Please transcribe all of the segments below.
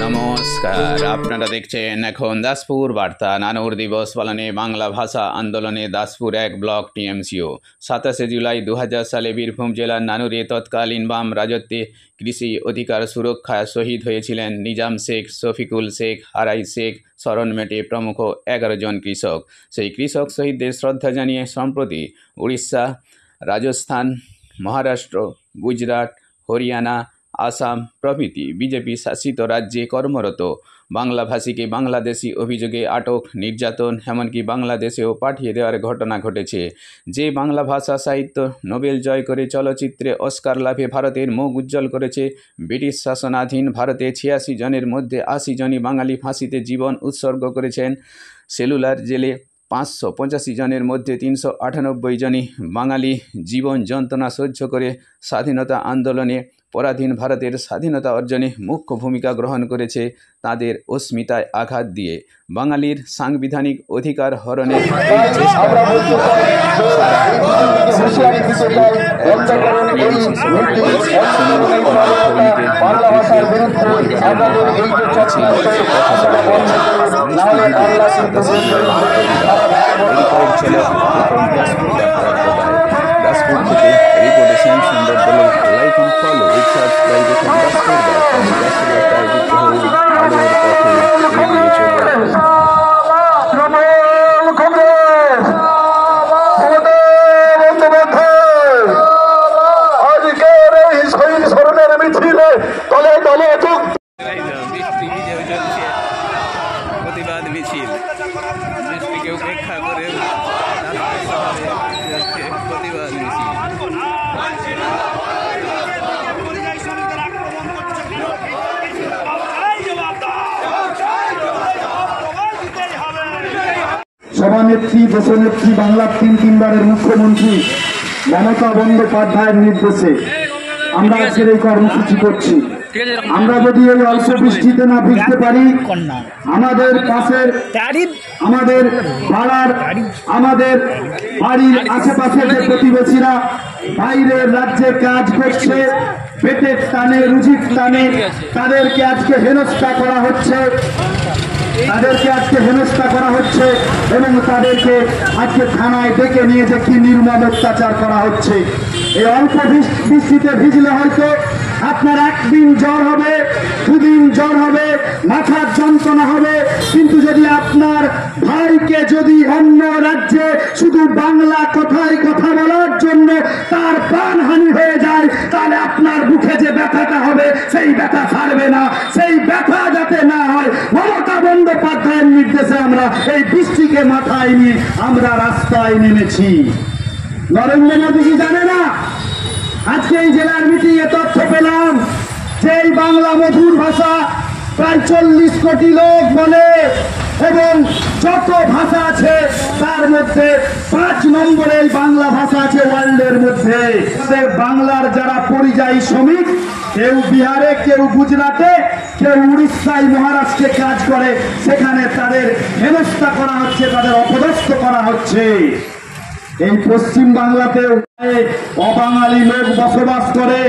নমস্কার, আপনারা দেখছেন এখন দাসপুর বার্তা। নানুর দিবস পালনে বাংলা ভাষা আন্দোলনে দাসপুর 1 ব্লক টিএমসিও। 27 জুলাই 2000 সালে বীরভূম জেলার নানুরে তৎকালীন বাম রাজত্বে কৃষি অধিকার সুরক্ষায় শহীদ হয়েছিলেন নিজাম শেখ, শফিকুল শেখ, হারাই শেখ, শরণ মেটে প্রমুখ 11 জন কৃষক। সেই কৃষক শহীদদের শ্রদ্ধা জানিয়ে সম্প্রতি উড়িষ্যা, রাজস্থান, মহারাষ্ট্র, গুজরাট, হরিয়ানা, আসাম প্রভৃতি বিজেপি শাসিত রাজ্যে কর্মরত বাংলাভাষীকে বাংলাদেশি অভিযোগে আটক, নির্যাতন, এমনকি বাংলাদেশেও পাঠিয়ে দেওয়ার ঘটনা ঘটেছে। যে বাংলা ভাষা সাহিত্য নোবেল জয় করে চলচ্চিত্রে অস্কার লাভে ভারতের মুখ উজ্জ্বল করেছে, ব্রিটিশ শাসনাধীন ভারতে 86 জনের মধ্যে 80 জনই বাঙালি ফাঁসিতে জীবন উৎসর্গ করেছেন। সেলুলার জেলে 585 জনের মধ্যে 398 জনই বাঙালি জীবন যন্ত্রণা সহ্য করে স্বাধীনতা আন্দোলনে পরাধীন ভারতের স্বাধীনতা অর্জনে মুখ্য ভূমিকা গ্রহণ করেছে। তাদের অস্মিতায় আঘাত দিয়ে বাঙালির সাংবিধানিক অধিকার হরণের দাসপুর থেকে রিপোর্টে শ্যামসুন্দর দলের like and follow with subscribe দেখুন দাসপুর বার্তা। দাসপুর বার্তায় যুক্ত হয়ে আলোর পথে এগিয়ে চলুন। প্রতিবাদ মিছিল বৃষ্টিকে উপেক্ষা করে প্রতিবাদ মিছিল। সভানেত্রী, দেশনেত্রী, বাংলার তিনবারের মুখ্যমন্ত্রী মমতা বন্দ্যোপাধ্যায়ের নির্দেশে আমরা আজকের এই কর্মসূচি করছি। আমরা যদি এই অল্প বৃষ্টিতে না ভিজতে পারি, আমাদের পাশের, আমাদের পাড়ার, আমাদের বাড়ির আশেপাশে যে প্রতিবেশীরা বাইরের রাজ্যে কাজ করছে, পেটের টানে, রুজির টানে, তাদেরকে আজকে হেনস্থা করা হচ্ছে, এবং তাদেরকে আজকে থানায় ডেকে নিয়ে যে কি নির্মম অত্যাচার করা হচ্ছে। এই অল্প বৃষ্টিতে ভিজলে হয়তো আপনার একদিন জ্বর হবে, দুদিন জ্বর হবে, মাথার যন্ত্রণা হবে, কিন্তু যদি আপনার ভাইকে যদি অন্য রাজ্যে শুধু বাংলা কথায় কথা বলার জন্য তার প্রাণহানি হয়ে যায়, তাহলে আপনার মুখে যে ব্যথাটা হবে সেই ব্যথা ছাড়বে না। সেই ব্যথা যাতে না হয়, মমতা বন্দ্যোপাধ্যায়ের নির্দেশে আমরা এই বৃষ্টিকে মাথায় নিয়ে আমরা রাস্তায় নেমেছি। নরেন্দ্র মোদী জানে না, আজকে এই জেলার মিটিংয়ে তথ্য পেলাম যে এই বাংলা মধুর ভাষা প্রায় 40 কোটি লোক বলে, এবং যত ভাষা আছে তার মধ্যে 5 নম্বরে এই বাংলা ভাষা আছে ওয়ার্ল্ডের মধ্যে। বাংলার যারা পরিযায়ী শ্রমিক, কেউ বিহারে, কেউ গুজরাটে, কেউ উড়িষ্যায়, মহারাষ্ট্রে কাজ করে, সেখানে তাদের হেনস্থা করা হচ্ছে, তাদের অপদস্থ করা হচ্ছে। এই পশ্চিম বাংলাতেও অবাঙালি লোক বসবাস করে।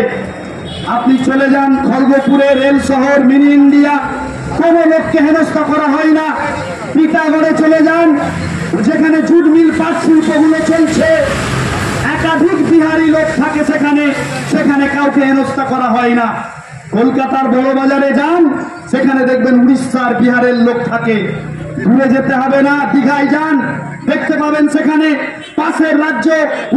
আপনি চলে যান খড়গপুরে, রেল শহর, মিনি ইন্ডিয়া, কোন লোককে হেনস্থা করা হয় না। টিটাগড়ে চলে যান, যেখানে জুট মিল, পাট শিল্পগুলো চলছে, একাধিক বিহারি লোক থাকে সেখানে কাউকে হেনস্থা করা হয় না। কলকাতার বড় বাজারে যান, সেখানে দেখবেন উড়িষ্যার, বিহারের লোক থাকে। দূরে যেতে হবে না, দীঘায় যান, দেখতে পাবেন সেখানে পাশের রাজ্য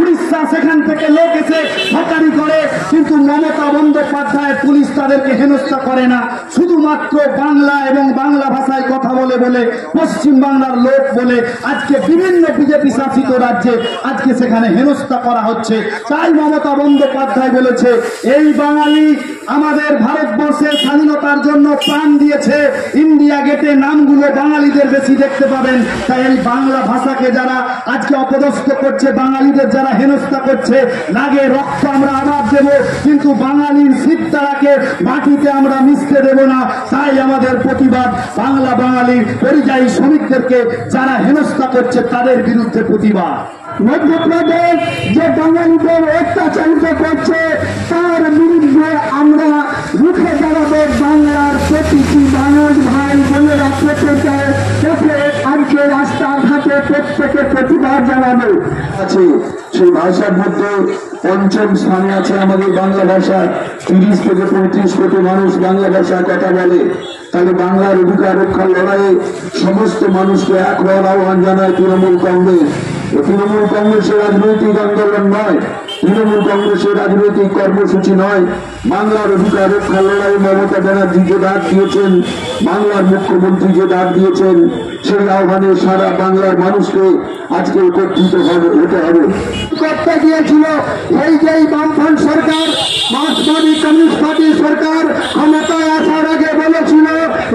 উড়িষ্যা, সেখান থেকে লোক এসে হকারি করে, কিন্তু মমতা বন্দ্যোপাধ্যায়ের পুলিশ তাদেরকে হেনস্থা করে না। শুধুমাত্র বাংলা এবং বাংলা ভাষায় কথা বলে বলে, পশ্চিম বাংলার লোক বলে আজকে বিভিন্ন বিজেপি শাসিত রাজ্যে আজকে সেখানে হেনস্থা করা হচ্ছে। তাই মমতা বন্দ্যোপাধ্যায় বলেছে, এই বাঙালি আমাদের ভারতবর্ষের স্বাধীনতার জন্য প্রাণ দিয়েছে। ইন্ডিয়া গেটে নামগুলো বাঙালিদের বেশি দেখতে পাবেন। তাই এই বাংলা ভাষাকে যারা আজকে অপদস্থ করছে, বাঙালিদের যারা হেনস্থা করছে, লাগে রক্ত আমরা আবার দেব, কিন্তু বাঙালির সিদ্ধারাকে মাটিতে আমরা মিশতে দেব না। তাই আমাদের প্রতিবাদ, বাংলা বাঙালির পরিযায়ী শ্রমিকদেরকে যারা হেনস্থা করছে তাদের বিরুদ্ধে প্রতিবাদ। মধ্যপ্রদেশ যে বাঙালিদের অত্যাচারিত করছে তার বিরুদ্ধে আমরা হবে আছে। সেই ভাষার মধ্যে পঞ্চম স্থানে আছে আমাদের বাংলা ভাষা। 30 থেকে 35 কোটি মানুষ বাংলা ভাষায় কথা বলে। তাহলে বাংলার অধিকার রক্ষার লড়াইয়ে সমস্ত মানুষকে এক হওয়ার আহ্বান জানায় তৃণমূল কংগ্রেস। তৃণমূল কংগ্রেসের রাজনৈতিক আন্দোলন নয়, তৃণমূল কংগ্রেসের রাজনৈতিক কর্মসূচি নয়। বাংলার অধিকার রক্ষার লড়াই মমতা ব্যানার্জি যে ডাক দিয়েছেন, বাংলার মুখ্যমন্ত্রী যে ডাক দিয়েছেন, সেই আহ্বানে সারা বাংলার মানুষকে আজকে একত্রিত হতে হবে। করতে গিয়েছিল এই যেই বামফ্রন্ট সরকার, মার্ক্সবাদী কমিউনিস্ট পার্টি সরকার ক্ষমতায় আসার আগে বলেছিল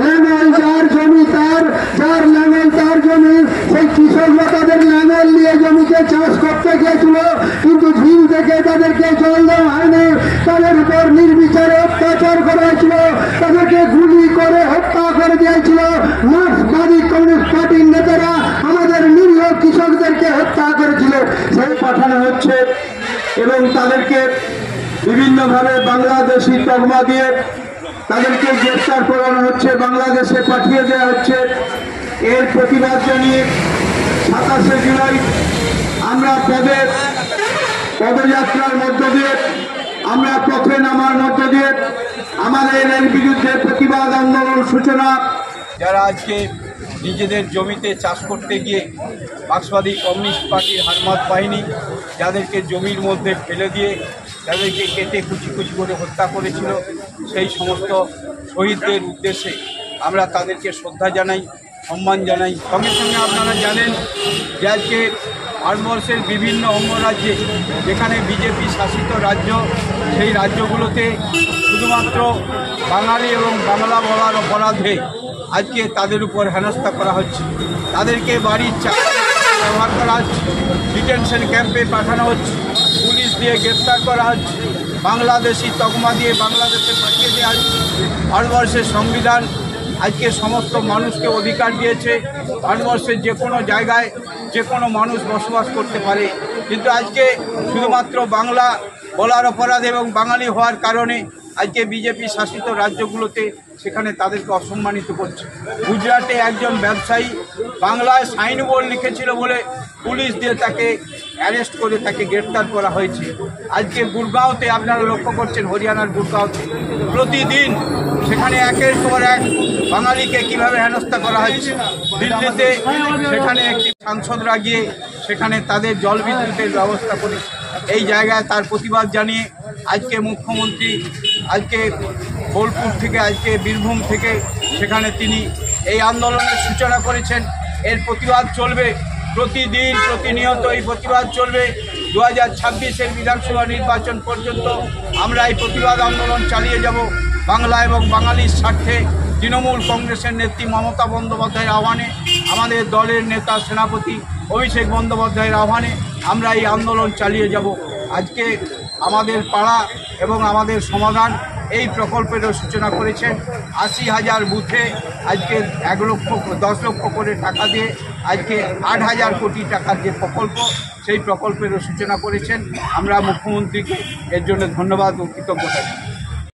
লাঙ্গল যার জমি তার, যার লাঙ্গল তার জমি। সেই কৃষকরা তাদের লাঙ্গল নিয়ে জমিতে চাষ করতে গিয়েছিল, কিন্তু ঝিল থেকে তাদেরকে জল দেওয়া হয়নি। তাদের উপর নির্বিচারে অত্যাচার করা হয়েছিল, তাদেরকে গুলি করে হত্যা করে দিয়েছিল মার্ক্সবাদী কমিউনিস্ট পার্টির নেতারা। আমাদের নিরীহ কৃষকদেরকে হত্যা করেছিল, সেই পাঠানো হচ্ছে এবং তাদেরকে বিভিন্নভাবে বাংলাদেশি তকমা দিয়ে তাদেরকে গ্রেফতার করানো হচ্ছে, বাংলাদেশে পাঠিয়ে দেওয়া হচ্ছে। এর প্রতিবাদ জানিয়ে 27শে জুলাই আমরা পদযাত্রার মধ্য দিয়ে, আমরা পথে নামার মধ্য দিয়ে আমাদের এর বিরুদ্ধে প্রতিবাদ আন্দোলন সূচনা। যারা আজকে নিজেদের জমিতে চাষ করতে গিয়ে মার্ক্সবাদী কমিউনিস্ট পার্টির হারমাত বাহিনী যাদেরকে জমির মধ্যে ফেলে দিয়ে তাদেরকে কেটে কুচি কুচি করে হত্যা করেছিল, সেই সমস্ত শহীদদের উদ্দেশ্যে আমরা তাদেরকে শ্রদ্ধা জানাই, সম্মান জানাই। সঙ্গে সঙ্গে আপনারা জানেন যে আজকে ভারতবর্ষের বিভিন্ন অঙ্গরাজ্যে যেখানে বিজেপি শাসিত রাজ্য, সেই রাজ্যগুলোতে শুধুমাত্র বাঙালি এবং বাংলা বলার অপরাধে আজকে তাদের উপর হেনস্থা করা হচ্ছে, তাদেরকে বাড়ির চাকরি ব্যবহার করা হচ্ছে, ডিটেনশন ক্যাম্পে পাঠানো হচ্ছে, পুলিশ দিয়ে গ্রেফতার করা হচ্ছে, বাংলাদেশি তকমা দিয়ে বাংলাদেশে পাঠিয়ে দেওয়া হচ্ছে। ভারতবর্ষের সংবিধান আজকে সমস্ত মানুষকে অধিকার দিয়েছে, ভারতবর্ষের যে কোনো জায়গায় যে কোনো মানুষ বসবাস করতে পারে, কিন্তু আজকে শুধুমাত্র বাংলা বলার অপরাধ এবং বাঙালি হওয়ার কারণে আজকে বিজেপি শাসিত রাজ্যগুলোতে সেখানে তাদেরকে অসম্মানিত করছে। গুজরাটে একজন ব্যবসায়ী বাংলায় সাইনবোর্ড লিখেছিল বলে পুলিশ দিয়ে তাকে অ্যারেস্ট করে তাকে গ্রেপ্তার করা হয়েছে। আজকে গুরগাঁওতে আপনারা লক্ষ্য করছেন, হরিয়ানার গুরগাঁওতে প্রতিদিন সেখানে একের পর এক বাঙালিকে কীভাবে হেনস্থা করা হয়েছে। দিল্লিতে সেখানে একটি সাংসদরা গিয়ে সেখানে তাদের জল বিদ্যুতের ব্যবস্থা করে এই জায়গায় তার প্রতিবাদ জানিয়ে আজকে মুখ্যমন্ত্রী আজকে বোলপুর থেকে, আজকে বীরভূম থেকে সেখানে তিনি এই আন্দোলনের সূচনা করেছেন। এর প্রতিবাদ চলবে প্রতিদিন, প্রতিনিয়ত এই প্রতিবাদ চলবে। 2026-এর বিধানসভা নির্বাচন পর্যন্ত আমরা এই প্রতিবাদ আন্দোলন চালিয়ে যাব। বাংলা এবং বাঙালির স্বার্থে তৃণমূল কংগ্রেসের নেত্রী মমতা বন্দ্যোপাধ্যায়ের আহ্বানে, আমাদের দলের নেতা সেনাপতি অভিষেক বন্দ্যোপাধ্যায়ের আহ্বানে আমরা এই আন্দোলন চালিয়ে যাব। আজকে আমাদের পাড়া এবং আমাদের সমাধান এই প্রকল্পেরও সূচনা করেছেন। 80,000 বুথে আজকে 10 লক্ষ করে টাকা দিয়ে আজকে 8,000 কোটি টাকার যে প্রকল্প, সেই প্রকল্পেরও সূচনা করেছেন। আমরা মুখ্যমন্ত্রীকে এর জন্য ধন্যবাদ ও কৃতজ্ঞতা জানাই।